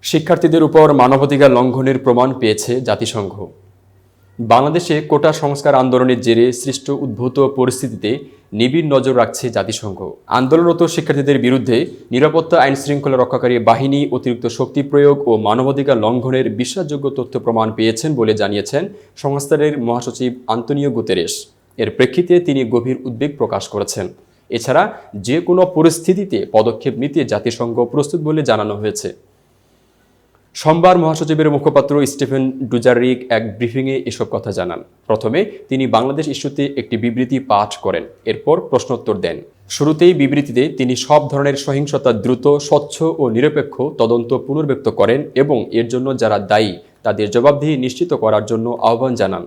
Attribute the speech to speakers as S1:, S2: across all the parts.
S1: শিক্ষার্থীদের উপর মানবাধিকার লঙ্ঘনের প্রমাণ পেয়েছে জাতিসংঘ। বাংলাদেশে কোটা সংস্কার আন্দোলনের জেরে সৃষ্ট উদ্ভূত পরিস্থিতিতে নিবিড় নজর রাখছে জাতিসংঘ। আন্দোলনরত শিক্ষার্থীদের বিরুদ্ধে নিরাপত্তা আইন শৃঙ্খলা রক্ষাকারী বাহিনী অতিরিক্ত শক্তি প্রয়োগ ও মানবাধিকার লঙ্ঘনের বিশ্বাসযোগ্য তথ্য প্রমাণ পেয়েছেন বলে জানিয়েছেন সংস্থাটির মহাসচিব আন্তোনিও গুতেরেস। এর প্রেক্ষিতে তিনি গভীর উদ্বেগ প্রকাশ করেছেন। এছাড়া যে কোনো পরিস্থিতিতে পদক্ষেপ নিতে জাতিসংঘ প্রস্তুত বলে জানানো হয়েছে। সোমবার মহাসচিবের মুখপাত্র স্টিফেন ডুজারিক এক ব্রিফিংয়ে এসব কথা জানান। প্রথমে তিনি বাংলাদেশ ইস্যুতে একটি বিবৃতি পাঠ করেন, এরপর প্রশ্নোত্তর দেন। শুরুতেই বিবৃতিতে তিনি সব ধরনের সহিংসতা দ্রুত, স্বচ্ছ ও নিরপেক্ষ তদন্ত পুনর্ব্যক্ত করেন এবং এর জন্য যারা দায়ী তাদের জবাবদিহি নিশ্চিত করার জন্য আহ্বান জানান।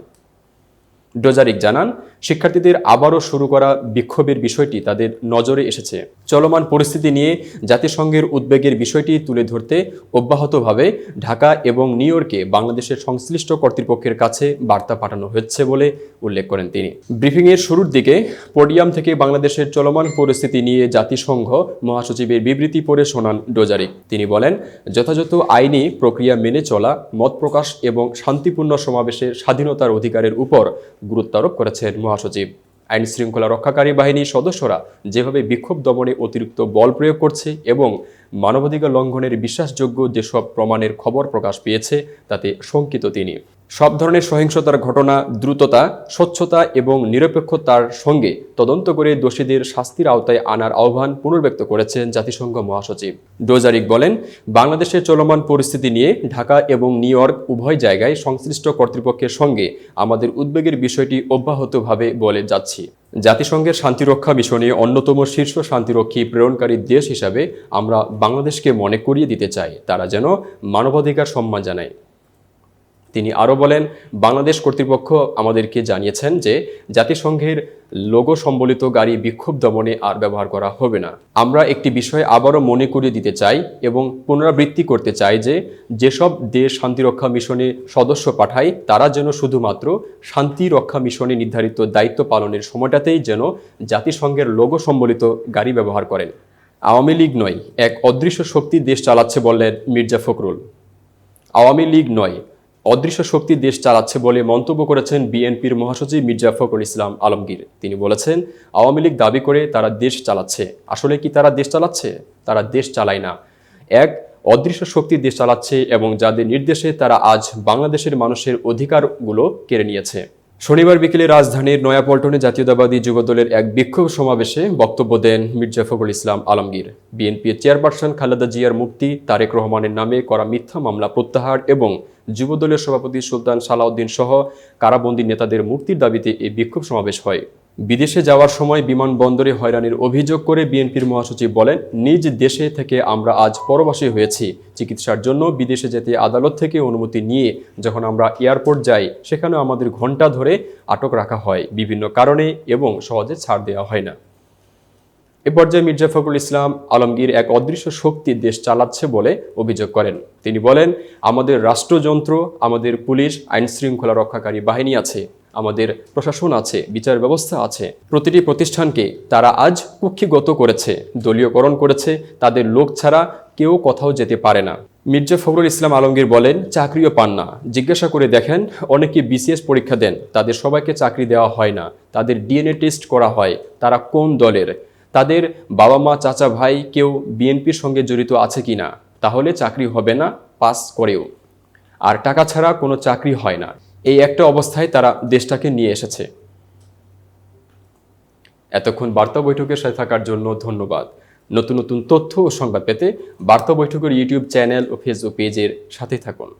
S1: ডোজারিক জানান, শিক্ষার্থীদের আবারও শুরু করা বিক্ষোভের বিষয়টি তাদের নজরে এসেছে। চলমান পরিস্থিতি নিয়ে জাতিসংঘের উদ্বেগের বিষয়টি তুলে ধরতে অব্যাহতভাবে ঢাকা এবং নিউ ইয়র্কে বাংলাদেশের সংশ্লিষ্ট কর্তৃপক্ষের কাছে বার্তা পাঠানো হচ্ছে বলে উল্লেখ করেন তিনি। ব্রিফিংয়ের শুরুর দিকে পোডিয়াম থেকে বাংলাদেশের চলমান পরিস্থিতি নিয়ে জাতিসংঘ মহাসচিবের বিবৃতি পড়ে শোনান ডোজারিক। তিনি বলেন, যথাযথ আইনি প্রক্রিয়া মেনে চলা, মত প্রকাশ এবং শান্তিপূর্ণ সমাবেশের স্বাধীনতার অধিকারের উপর গুরুত্ব আরোপ করেছেন মহাসচিব। আইন শৃঙ্খলা রক্ষাকারী বাহিনীর সদস্যরা যেভাবে বিক্ষোভ দমনে অতিরিক্ত বল প্রয়োগ করছে এবং মানবাধিকার লঙ্ঘনের বিশ্বাসযোগ্য যেসব প্রমাণের খবর প্রকাশ পেয়েছে তাতে শঙ্কিত তিনি। সব ধরনের সহিংসতার ঘটনা দ্রুততা, স্বচ্ছতা এবং নিরপেক্ষতার সঙ্গে তদন্ত করে দোষীদের শাস্তির আওতায় আনার আহ্বান পুনর্ব্যক্ত করেছেন জাতিসংঘ মহাসচিব। ডোজারিক বলেন, বাংলাদেশের চলমান পরিস্থিতি নিয়ে ঢাকা এবং নিউ ইয়র্ক উভয় জায়গায় সংশ্লিষ্ট কর্তৃপক্ষের সঙ্গে আমাদের উদ্বেগের বিষয়টি অব্যাহতভাবে বলে যাচ্ছি। জাতিসংঘের শান্তিরক্ষা মিশনে অন্যতম শীর্ষ শান্তিরক্ষী প্রেরণকারী দেশ হিসাবে আমরা বাংলাদেশকে মনে করিয়ে দিতে চাই তারা যেন মানবাধিকার সম্মান জানায়। তিনি আরও বলেন, বাংলাদেশ কর্তৃপক্ষ আমাদেরকে জানিয়েছেন যে জাতিসংঘের লোগো সম্বলিত গাড়ি বিক্ষোভ দমনে আর ব্যবহার করা হবে না। আমরা একটি বিষয় আবারও মনে করিয়ে দিতে চাই এবং পুনরাবৃত্তি করতে চাই যে যেসব দেশ শান্তিরক্ষা মিশনে সদস্য পাঠায় তারা যেন শুধুমাত্র শান্তিরক্ষা মিশনে নির্ধারিত দায়িত্ব পালনের সময়টাতেই যেন জাতিসংঘের লোগো সম্বলিত গাড়ি ব্যবহার করেন। আওয়ামী লীগ নয়, এক অদৃশ্য শক্তি দেশ চালাচ্ছে বললেন মির্জা ফখরুল। আওয়ামী লীগ নয়, অদৃশ্য শক্তি দেশ চালাচ্ছে বলে মন্তব্য করেছেন বিএনপির মহাসচিব মির্জা ফখরুল ইসলাম আলমগীর। তিনি বলেছেন, আওয়ামী লীগ দাবি করে তারা দেশ চালাচ্ছে। আসলে কি তারা দেশ চালাচ্ছে? তারা দেশ চালায় না। এক অদৃশ্য শক্তি দেশ চালাচ্ছে এবং যাদের নির্দেশে তারা আজ বাংলাদেশের মানুষের অধিকারগুলো কেড়ে নিয়েছে। শনিবার বিকেলে রাজধানীর নয়াপল্টনে জাতীয়তাবাদী যুবদলের এক বিক্ষোভ সমাবেশে বক্তব্য দেন মির্জা ফখরুল ইসলাম আলমগীর। বিএনপির চেয়ারপারসন খালেদা জিয়ার মুক্তি, তারেক রহমানের নামে করা মিথ্যা মামলা প্রত্যাহার এবং যুবদলের সভাপতি সুলতান সালাউদ্দিন সহ কারাবন্দী নেতাদের মুক্তির দাবিতে এই বিক্ষোভ সমাবেশ হয়। বিদেশে যাওয়ার সময় বিমানবন্দরে হয়রানির অভিযোগ করে বিএনপির মহাসচিব বলেন, নিজ দেশে থেকে আমরা আজ পরবাসী হয়েছি। চিকিৎসার জন্য বিদেশে যেতে আদালত থেকে অনুমতি নিয়ে যখন আমরা এয়ারপোর্ট যাই সেখানে আমাদের ঘণ্টা ধরে আটক রাখা হয় বিভিন্ন কারণে এবং সহজে ছাড় দেওয়া হয় না। এ পর্যায়ে মির্জা ফখরুল ইসলাম আলমগীর এক অদৃশ্য শক্তি দেশ চালাচ্ছে বলে অভিযোগ করেন। তিনি বলেন, আমাদের রাষ্ট্রযন্ত্র, আমাদের পুলিশ, আইন শৃঙ্খলা রক্ষাকারী বাহিনী আছে, আমাদের প্রশাসন আছে, বিচার ব্যবস্থা আছে। প্রতিটি প্রতিষ্ঠানকে তারা আজ কুক্ষিগত করেছে, দলীয়করণ করেছে। তাদের লোক ছাড়া কেউ কোথাও যেতে পারে না। মির্জা ফখরুল ইসলাম আলমগীর বলেন, চাকরিও পান না। জিজ্ঞাসা করে দেখেন, অনেকে বিসিএস পরীক্ষা দেন, তাদের সবাইকে চাকরি দেওয়া হয় না। তাদের ডিএনএ টেস্ট করা হয় তারা কোন দলের, তাদের বাবা মা চাচা ভাই কেউ বিএনপির সঙ্গে জড়িত আছে কিনা, তাহলে চাকরি হবে না পাস করেও। আর টাকা ছাড়া কোনো চাকরি হয় না। এই একটা অবস্থায় তারা দেশটাকে নিয়ে এসেছে। এতক্ষণ বার্তা বৈঠকের সাথে থাকার জন্য ধন্যবাদ। নতুন নতুন তথ্য ও সংবাদ পেতে বার্তা বৈঠকের ইউটিউব চ্যানেল ও ফেসবুক পেজের সাথে থাকুন।